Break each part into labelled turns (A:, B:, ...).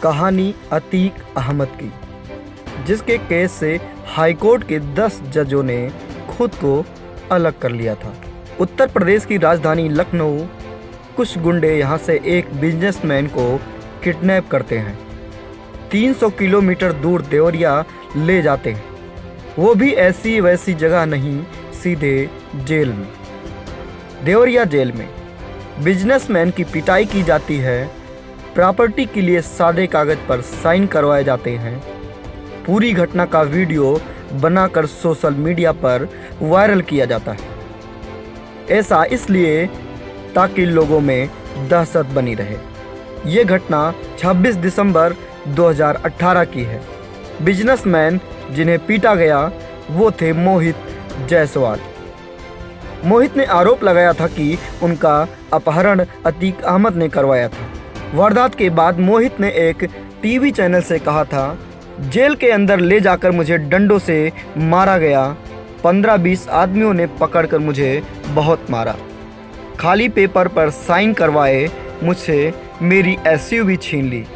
A: कहानी अतीक अहमद की, जिसके केस से हाईकोर्ट के 10 जजों ने खुद को अलग कर लिया था। उत्तर प्रदेश की राजधानी लखनऊ, कुछ गुंडे यहाँ से एक बिजनेसमैन को किडनैप करते हैं, 300 किलोमीटर दूर देवरिया ले जाते हैं, वो भी ऐसी वैसी जगह नहीं, सीधे जेल में। देवरिया जेल में बिजनेसमैन की पिटाई की जाती है, प्रॉपर्टी के लिए सादे कागज पर साइन करवाए जाते हैं। पूरी घटना का वीडियो बनाकर सोशल मीडिया पर वायरल किया जाता है। ऐसा इसलिए ताकि लोगों में दहशत बनी रहे। ये घटना 26 दिसंबर 2018 की है। बिजनेसमैन जिन्हें पीटा गया वो थे मोहित जायसवाल। मोहित ने आरोप लगाया था कि उनका अपहरण अतीक अहमद ने करवाया था। वारदात के बाद मोहित ने एक टीवी चैनल से कहा था, जेल के अंदर ले जाकर मुझे डंडों से मारा गया, 15-20 आदमियों ने पकड़कर मुझे बहुत मारा, खाली पेपर पर साइन करवाए, मुझसे मेरी एसयूवी छीन ली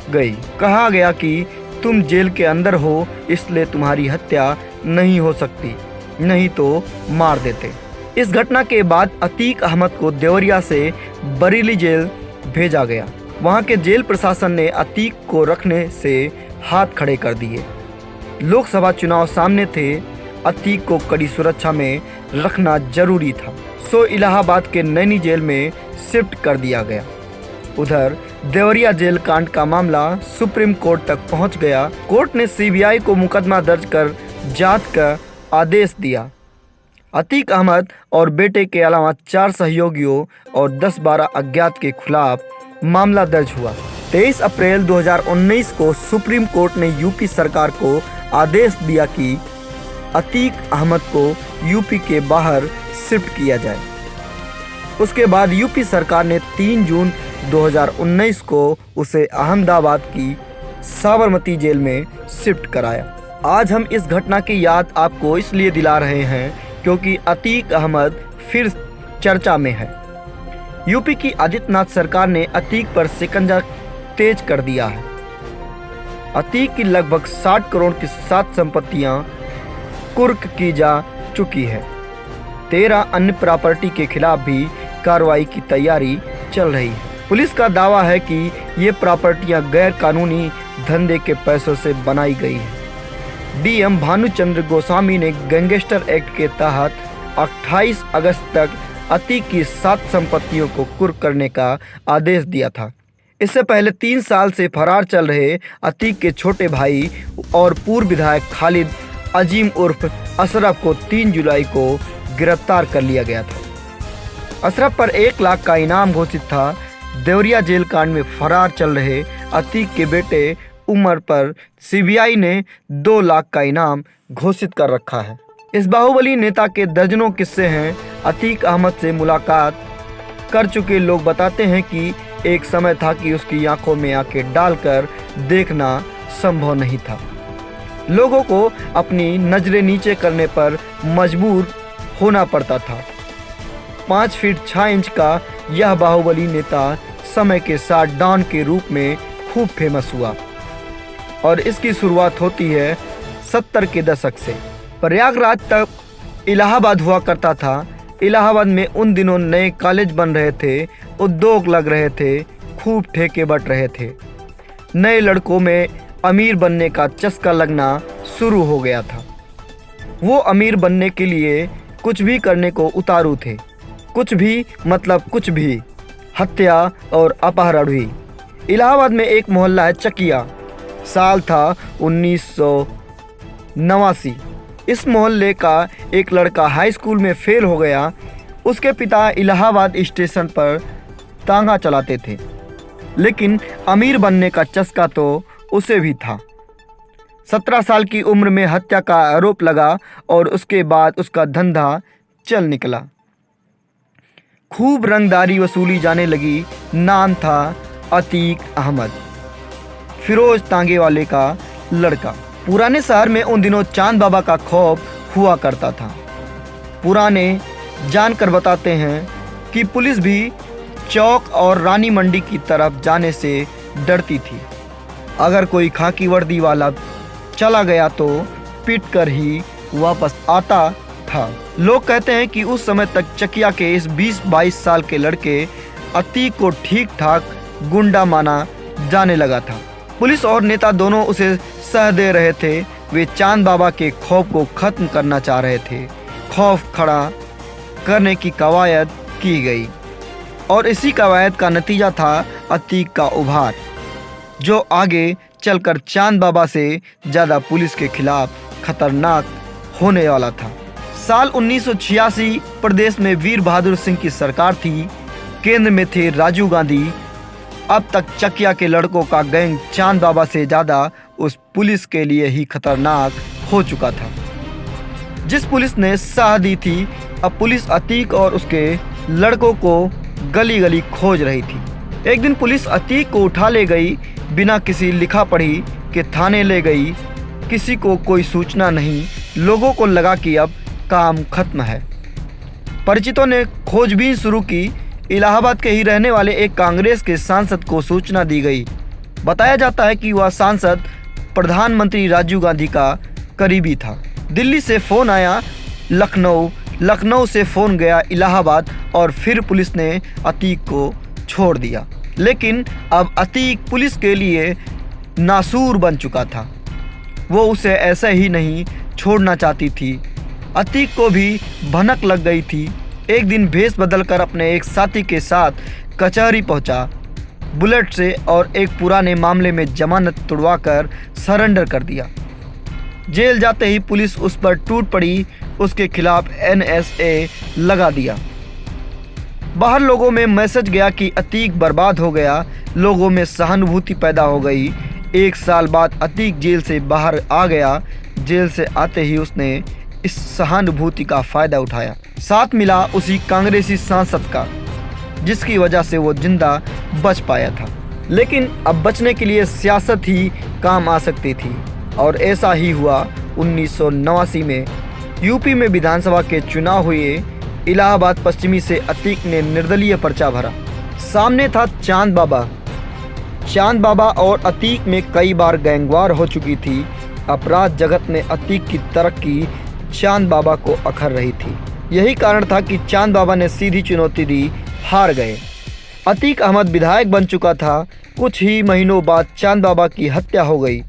A: गई, कहा गया कि तुम जेल के अंदर हो इसलिए तुम्हारी हत्या नहीं हो सकती, नहीं तो मार देते। इस घटना के बाद अतीक अहमद को देवरिया से बरेली जेल भेजा गया। वहां के जेल प्रशासन ने अतीक को रखने से हाथ खड़े कर दिए। लोकसभा चुनाव सामने थे, अतीक को कड़ी सुरक्षा में रखना जरूरी था, सो इलाहाबाद के नैनी जेल में शिफ्ट कर दिया गया। उधर देवरिया जेल कांड का मामला सुप्रीम कोर्ट तक पहुंच गया। कोर्ट ने सीबीआई को मुकदमा दर्ज कर जांच का आदेश दिया। अतीक अहमद और बेटे के अलावा 4 सहयोगियों और 10-12 अज्ञात के खिलाफ मामला दर्ज हुआ। 23 अप्रैल 2019 को सुप्रीम कोर्ट ने यूपी सरकार को आदेश दिया कि अतीक अहमद को यूपी के बाहर शिफ्ट किया जाए। उसके बाद यूपी सरकार ने 3 जून 2019 को उसे अहमदाबाद की साबरमती जेल में शिफ्ट कराया। आज हम इस घटना की याद आपको इसलिए दिला रहे हैं क्योंकि अतीक अहमद फिर चर्चा में है। यूपी की आदित्यनाथ सरकार ने अतीक पर शिकंजा तेज कर दिया है। अतीक की लगभग 60 करोड़ की 7 संपत्तियां कुर्क की जा चुकी है। 13 अन्य प्रॉपर्टी के खिलाफ भी कार्रवाई की तैयारी चल रही है। पुलिस का दावा है कि ये प्रॉपर्टियां गैर कानूनी धंधे के पैसों से बनाई गई है। डीएम भानुचंद्र गोस्वामी ने गैंगस्टर एक्ट के तहत 28 अगस्त तक अतीक की 7 संपत्तियों को कुर्क करने का आदेश दिया था। इससे पहले 3 साल से फरार चल रहे अतीक के छोटे भाई और पूर्व विधायक खालिद अजीम उर्फ अशरफ को 3 जुलाई को गिरफ्तार कर लिया गया था। अशरफ पर 1 लाख का इनाम घोषित था। देवरिया जेल कांड में फरार चल रहे अतीक के बेटे उमर पर सीबीआई ने 2 लाख का इनाम घोषित कर रखा है। इस बाहुबली नेता के दर्जनों किस्से हैं। अतीक अहमद से मुलाकात कर चुके लोग बताते हैं कि एक समय था कि उसकी आंखों में आंखें डालकर देखना संभव नहीं था। लोगों को अपनी नजरें नीचे करने पर मजबूर होना पड़ता था। 5 फीट 6 इंच का यह बाहुबली नेता समय के साथ डॉन के रूप में खूब फेमस हुआ और इसकी शुरुआत होती है 70 के दशक से। प्रयागराज तक इलाहाबाद हुआ करता था। इलाहाबाद में उन दिनों नए कॉलेज बन रहे थे, उद्योग लग रहे थे, खूब ठेके बट रहे थे। नए लड़कों में अमीर बनने का चस्का लगना शुरू हो गया था। वो अमीर बनने के लिए कुछ भी करने को उतारू थे। कुछ भी मतलब कुछ भी, हत्या और अपहरण भी। इलाहाबाद में एक मोहल्ला है चकिया। साल था 1989। इस मोहल्ले का एक लड़का हाई स्कूल में फेल हो गया। उसके पिता इलाहाबाद स्टेशन पर तांगा चलाते थे, लेकिन अमीर बनने का चस्का तो उसे भी था। 17 साल की उम्र में हत्या का आरोप लगा और उसके बाद उसका धंधा चल निकला। खूब रंगदारी वसूली जाने लगी। नाम था अतीक अहमद, फिरोज तांगे वाले का लड़का। पुराने शहर में उन दिनों चांद बाबा का खौफ हुआ करता था। पुराने जानकर बताते हैं कि पुलिस भी चौक और रानी मंडी की तरफ जाने से डरती थी। अगर कोई खाकी वर्दी वाला चला गया तो पीट कर ही वापस आता था। लोग कहते हैं कि उस समय तक चकिया के इस 20-22 साल के लड़के अतीक को ठीक ठाक गुंडा माना जाने लगा था। पुलिस और नेता दोनों उसे सह दे रहे थे। वे चांद बाबा के खौफ को खत्म करना चाह रहे थे। खौफ खड़ा करने की कवायद की गई और इसी कवायद का नतीजा था अतीक का उभार, जो आगे चलकर चांद बाबा से ज़्यादा पुलिस के खिलाफ खतरनाक होने वाला था। साल 1986 प्रदेश में वीर बहादुर सिंह की सरकार थी। केंद्र में थे राजीव गांधी। अब तक चकिया के लड़कों का गैंग चांद बाबा से ज़्यादा उस पुलिस के लिए ही खतरनाक हो चुका था जिस पुलिस ने साह दी थी। अब पुलिस अतीक और उसके लड़कों को गली गली खोज रही थी। एक दिन पुलिस अतीक को उठा ले गई, बिना किसी लिखा पढ़ी के थाने ले गई। किसी को कोई सूचना नहीं। लोगों को लगा कि अब काम खत्म है। परिचितों ने खोजबीन शुरू की। इलाहाबाद के ही रहने वाले एक कांग्रेस के सांसद को सूचना दी गई। बताया जाता है कि वह सांसद प्रधानमंत्री राजीव गांधी का करीबी था। दिल्ली से फ़ोन आया लखनऊ से फ़ोन गया इलाहाबाद और फिर पुलिस ने अतीक को छोड़ दिया। लेकिन अब अतीक पुलिस के लिए नासूर बन चुका था। वो उसे ऐसे ही नहीं छोड़ना चाहती थी। अतीक को भी भनक लग गई थी। एक दिन भेष बदलकर अपने एक साथी के साथ कचहरी पहुंचा बुलेट से और एक पुराने मामले में जमानत तुड़वाकर सरेंडर कर दिया। जेल जाते ही पुलिस उस पर टूट पड़ी। उसके खिलाफ NSA लगा दिया। बाहर लोगों में मैसेज गया कि अतीक बर्बाद हो गया। लोगों में सहानुभूति पैदा हो गई। 1 साल बाद अतीक जेल से बाहर आ गया। जेल से आते ही उसने इस सहानुभूति का फ़ायदा उठाया। साथ मिला उसी कांग्रेसी सांसद का, जिसकी वजह से वो जिंदा बच पाया था। लेकिन अब बचने के लिए सियासत ही काम आ सकती थी और ऐसा ही हुआ। 1989 में यूपी में विधानसभा के चुनाव हुए। इलाहाबाद पश्चिमी से अतीक ने निर्दलीय पर्चा भरा। सामने था चांद बाबा और अतीक में कई बार गैंगवार हो चुकी थी। अपराध जगत में अतीक की तरक्की चांद बाबा को अखर रही थी। यही कारण था कि चांद बाबा ने सीधी चुनौती दी, हार गए। अतीक अहमद विधायक बन चुका था। कुछ ही महीनों बाद चांद बाबा की हत्या हो गई।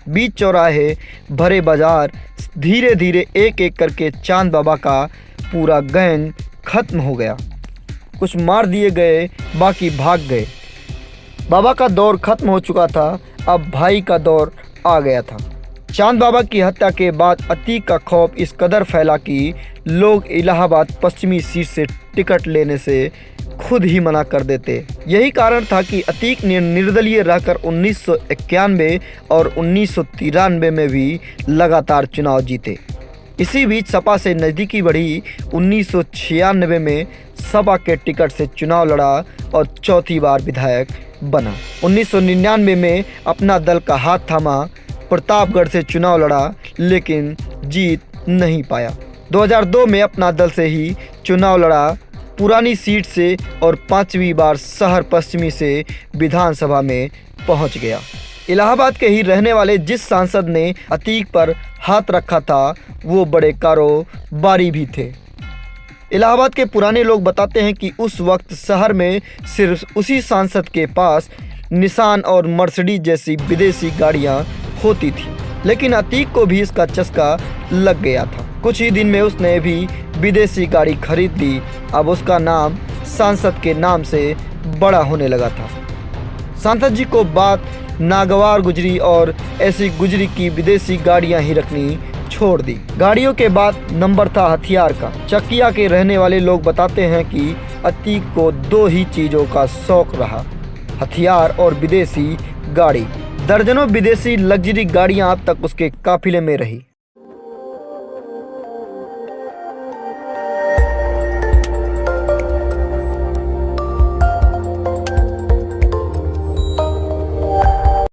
A: बीच चौराहे भरे बाजार, धीरे धीरे एक एक करके चांद बाबा का पूरा गैंग खत्म हो गया। कुछ मार दिए गए, बाकी भाग गए। बाबा का दौर खत्म हो चुका था। अब भाई का दौर आ गया था। चांद बाबा की हत्या के बाद अतीक का खौफ इस कदर फैला कि लोग इलाहाबाद पश्चिमी सीट से टिकट लेने से खुद ही मना कर देते। यही कारण था कि अतीक ने निर्दलीय रहकर 1991 और 1993 में भी लगातार चुनाव जीते। इसी बीच सपा से नज़दीकी बढ़ी। 1996 में सपा के टिकट से चुनाव लड़ा और चौथी बार विधायक बना। 1999 में अपना दल का हाथ थामा, प्रतापगढ़ से चुनाव लड़ा लेकिन जीत नहीं पाया। 2002 में अपना दल से ही चुनाव लड़ा, पुरानी सीट से, और 5वीं बार शहर पश्चिमी से विधानसभा में पहुंच गया। इलाहाबाद के ही रहने वाले जिस सांसद ने अतीक पर हाथ रखा था वो बड़े कारोबारी भी थे। इलाहाबाद के पुराने लोग बताते हैं कि उस वक्त शहर में सिर्फ उसी सांसद के पास निसान और मर्सिडीज जैसी विदेशी गाड़ियां होती थी। लेकिन अतीक को भी इसका चस्का लग गया था। कुछ ही दिन में उसने भी विदेशी गाड़ी खरीद ली। अब उसका नाम सांसद के नाम से बड़ा होने लगा था। सांसद जी को बात नागवार गुजरी और ऐसी गुजरी की विदेशी गाड़ियां ही रखनी छोड़ दी। गाड़ियों के बाद नंबर था हथियार का। चकिया के रहने वाले लोग बताते हैं कि अतीक को 2 ही चीज़ों का शौक रहा, हथियार और विदेशी गाड़ी। दर्जनों विदेशी लग्जरी गाड़ियां अब तक उसके काफिले में रही।